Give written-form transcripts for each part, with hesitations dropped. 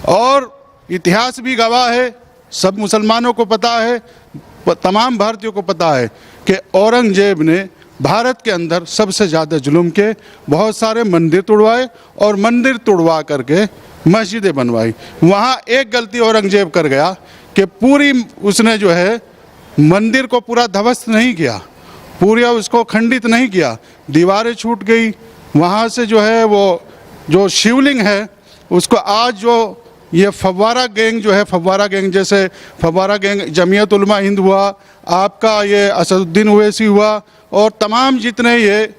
और इतिहास भी गवाह है, सब मुसलमानों को पता है, तमाम भारतीयों को पता है कि औरंगजेब ने भारत के अंदर सबसे ज़्यादा जुल्म के बहुत सारे मंदिर तोड़वाए और मंदिर तोड़वा करके मस्जिदें बनवाई। वहाँ एक गलती औरंगजेब कर गया कि पूरी उसने जो है मंदिर को पूरा ध्वस्त नहीं किया, पूरा उसको खंडित नहीं किया, दीवारें छूट गई। वहाँ से जो है वो जो शिवलिंग है उसको आज जो ये फव्वारा गैंग जो है, फव्वारा गैंग जैसे फव्वारा गैंग जमीयत उलमा हिंद हुआ, आपका ये असदुद्दीन ओवैसी हुआ और तमाम जितने ये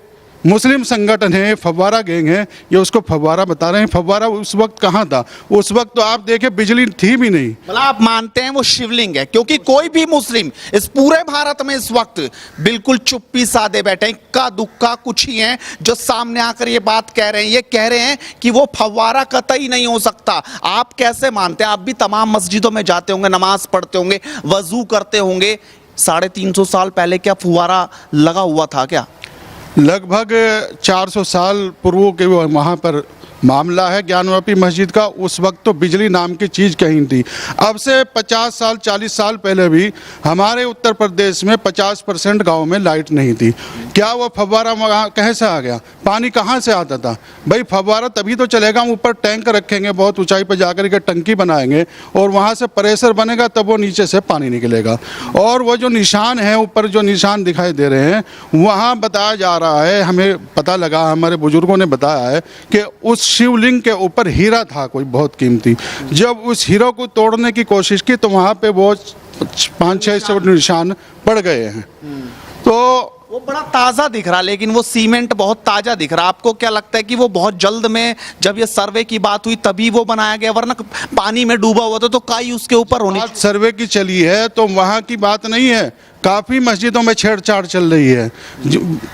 मुस्लिम संगठन हैं, फव्वारा गैंग है, ये उसको फव्वारा बता रहे हैं। फव्वारा उस वक्त कहाँ था? उस वक्त तो आप देखें बिजली थी भी नहीं। मतलब आप मानते हैं वो शिवलिंग है? क्योंकि कोई भी मुस्लिम इस पूरे भारत में इस वक्त बिल्कुल चुप्पी साधे बैठे हैं, इक्का दुक्का कुछ ही हैं जो सामने आकर ये बात कह रहे हैं। ये कह रहे हैं कि वो फव्वारा कतई नहीं हो सकता। आप कैसे मानते हैं? आप भी तमाम मस्जिदों में जाते होंगे, नमाज पढ़ते होंगे, वजू करते होंगे। 350 साल पहले क्या फव्वारा लगा हुआ था क्या? लगभग 400 साल पूर्व के वहाँ पर मामला है ज्ञानवापी मस्जिद का। उस वक्त तो बिजली नाम की चीज़ कहीं थी। अब से 50 साल 40 साल पहले भी हमारे उत्तर प्रदेश में 50% गाँव में लाइट नहीं थी। क्या वो फव्वारा वहाँ कैसे आ गया? पानी कहाँ से आता था? भाई फव्वारा तभी तो चलेगा, हम ऊपर टैंक रखेंगे, बहुत ऊंचाई पर जाकर के टंकी बनाएंगे और वहाँ से प्रेशर बनेगा, तब वो नीचे से पानी निकलेगा। और वो जो निशान है ऊपर, जो निशान दिखाई दे रहे हैं, वहाँ बताया जा रहा है, हमें पता लगा, हमारे बुजुर्गों ने बताया है कि उस शिवलिंग के ऊपर हीरा था कोई बहुत कीमती। जब उस हीरा को तोड़ने की कोशिश की तो वहाँ पे वो 5-6 निशान पड़ गए हैं। तो वो बड़ा ताज़ा दिख रहा, लेकिन वो सीमेंट बहुत ताज़ा दिख रहा। आपको क्या लगता है कि वो बहुत जल्द में, जब ये सर्वे की बात हुई तभी वो बनाया गया, वरना पानी में डूबा हुआ था तो काई उसके ऊपर होनी? सर्वे की चली है तो वहाँ की बात नहीं है, काफ़ी मस्जिदों में छेड़छाड़ चल रही है।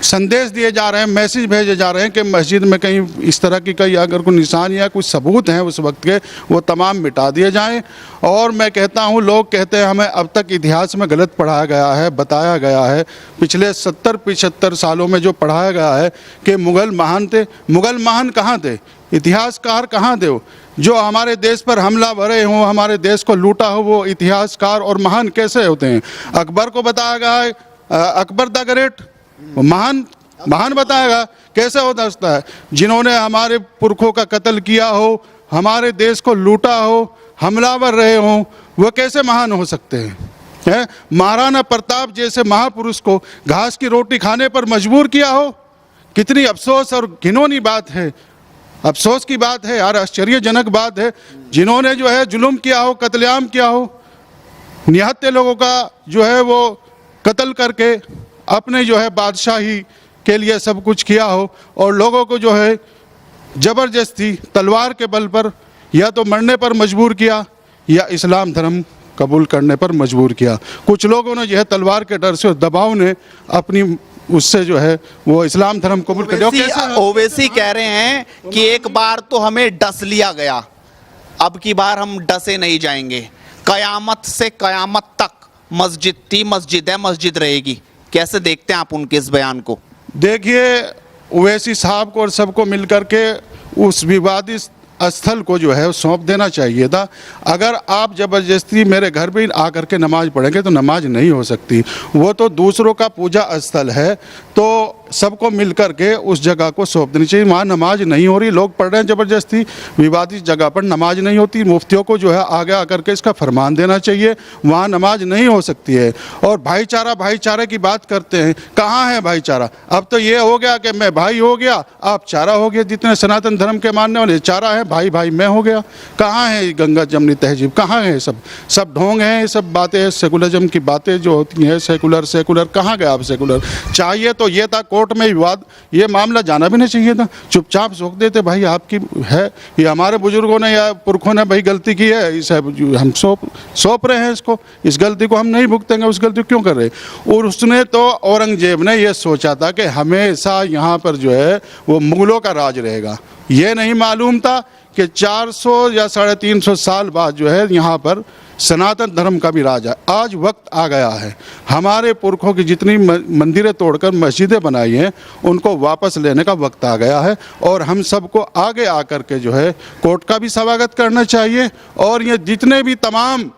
संदेश दिए जा रहे हैं, मैसेज भेजे जा रहे हैं कि मस्जिद में कहीं इस तरह की कहीं अगर कोई निशान या कुछ सबूत हैं उस वक्त के, वो तमाम मिटा दिए जाएं। और मैं कहता हूँ, लोग कहते हैं हमें अब तक इतिहास में गलत पढ़ाया गया है, बताया गया है। पिछले 70-75 सालों में जो पढ़ाया गया है कि मुग़ल महान थे। मुग़ल महान कहाँ थे? इतिहासकार कहाँ थे? जो हमारे देश पर हमला भरे हों, हमारे देश को लूटा हो, वो इतिहासकार और महान कैसे होते हैं? अकबर को बताया गया है, अकबर द ग्रेट महान बताया गया, कैसे हो सकता है? जिन्होंने हमारे पुरखों का कत्ल किया हो, हमारे देश को लूटा हो, हमलावर रहे हों, वो कैसे महान हो सकते हैं? महाराणा प्रताप जैसे महापुरुष को घास की रोटी खाने पर मजबूर किया हो, कितनी अफसोस और घिनौनी बात है। अफसोस की बात है यार, आश्चर्यजनक बात है। जिन्होंने जो है जुल्म किया हो, कत्लेआम किया हो, निहत्थे लोगों का जो है वो कत्ल करके अपने जो है बादशाही के लिए सब कुछ किया हो और लोगों को जो है ज़बरदस्ती तलवार के बल पर या तो मरने पर मजबूर किया या इस्लाम धर्म कबूल करने पर मजबूर किया। कुछ लोगों ने जो है तलवार के डर से, दबाव ने अपनी उससे जो है वो इस्लाम धर्म कबूल कर लिया। ओवैसी कह रहे हैं कि एक बार तो हमें डस लिया गया, अब की बार हम डसे नहीं जाएंगे। कयामत से कयामत तक मस्जिद थी, मस्जिद है, मस्जिद रहेगी। कैसे देखते हैं आप उनके इस बयान को? देखिए, ओवैसी साहब को और सबको मिलकर के उस विवादित स्थल को जो है सौंप देना चाहिए था। अगर आप ज़बरदस्ती मेरे घर पे आकर के नमाज पढ़ेंगे तो नमाज नहीं हो सकती। वो तो दूसरों का पूजा स्थल है, तो सबको मिलकर के उस जगह को सौंप देनी चाहिए। वहाँ नमाज नहीं हो रही, लोग पढ़ रहे हैं ज़बरदस्ती, विवादित जगह पर नमाज नहीं होती। मुफ्तियों को जो है आगे आकर के इसका फरमान देना चाहिए, वहाँ नमाज नहीं हो सकती है। और भाईचारे की बात करते हैं, कहाँ है भाईचारा? अब तो ये हो गया कि मैं भाई हो गया, आप चारा हो गया। जितने सनातन धर्म के मानने वाले चारा है, भाई भाई मैं हो गया। कहाँ है गंगा जमनी तहजीब? कहाँ है? सब ढोंग हैं, ये सब बातें, सेकुलरिज्म की बातें जो होती हैं, सेकुलर कहाँ गया? आप सेकुलर चाहिए तो ये था कोर्ट में विवाद, ये मामला जाना भी नहीं चाहिए था। चुपचाप सोच देते भाई आपकी है, ये हमारे बुजुर्गों ने या पुरखों ने भाई गलती की है, इसे हम सौंप रहे हैं इसको, इस गलती को हम नहीं भुगतेंगे, उस गलती को क्यों कर रहे? और उसने तो औरंगजेब ने ये सोचा था कि हमेशा यहाँ पर जो है वो मुगलों का राज रहेगा। ये नहीं मालूम था कि 400 या 350 साल बाद जो है यहाँ पर सनातन धर्म का भी राज है। आज वक्त आ गया है, हमारे पुरखों की जितनी मंदिरें तोड़कर मस्जिदें बनाई हैं उनको वापस लेने का वक्त आ गया है। और हम सबको आगे आकर के जो है कोर्ट का भी स्वागत करना चाहिए और ये जितने भी तमाम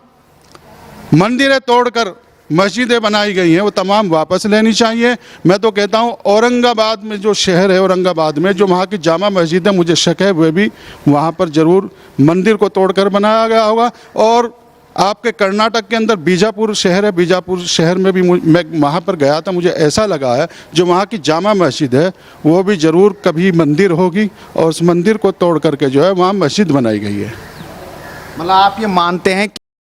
मंदिरें तोड़कर मस्जिदें बनाई गई हैं वो तमाम वापस लेनी चाहिए। मैं तो कहता हूँ औरंगाबाद में जो शहर है, औरंगाबाद में जो वहाँ की जामा मस्जिद है, मुझे शक है वे भी वहाँ पर ज़रूर मंदिर को तोड़कर बनाया गया होगा। और आपके कर्नाटक के अंदर बीजापुर शहर है, बीजापुर शहर में भी मैं वहाँ पर गया था, मुझे ऐसा लगा है जो वहाँ की जामा मस्जिद है वो भी ज़रूर कभी मंदिर होगी और उस मंदिर को तोड़ करके जो है वहाँ मस्जिद बनाई गई है। मतलब आप ये मानते हैं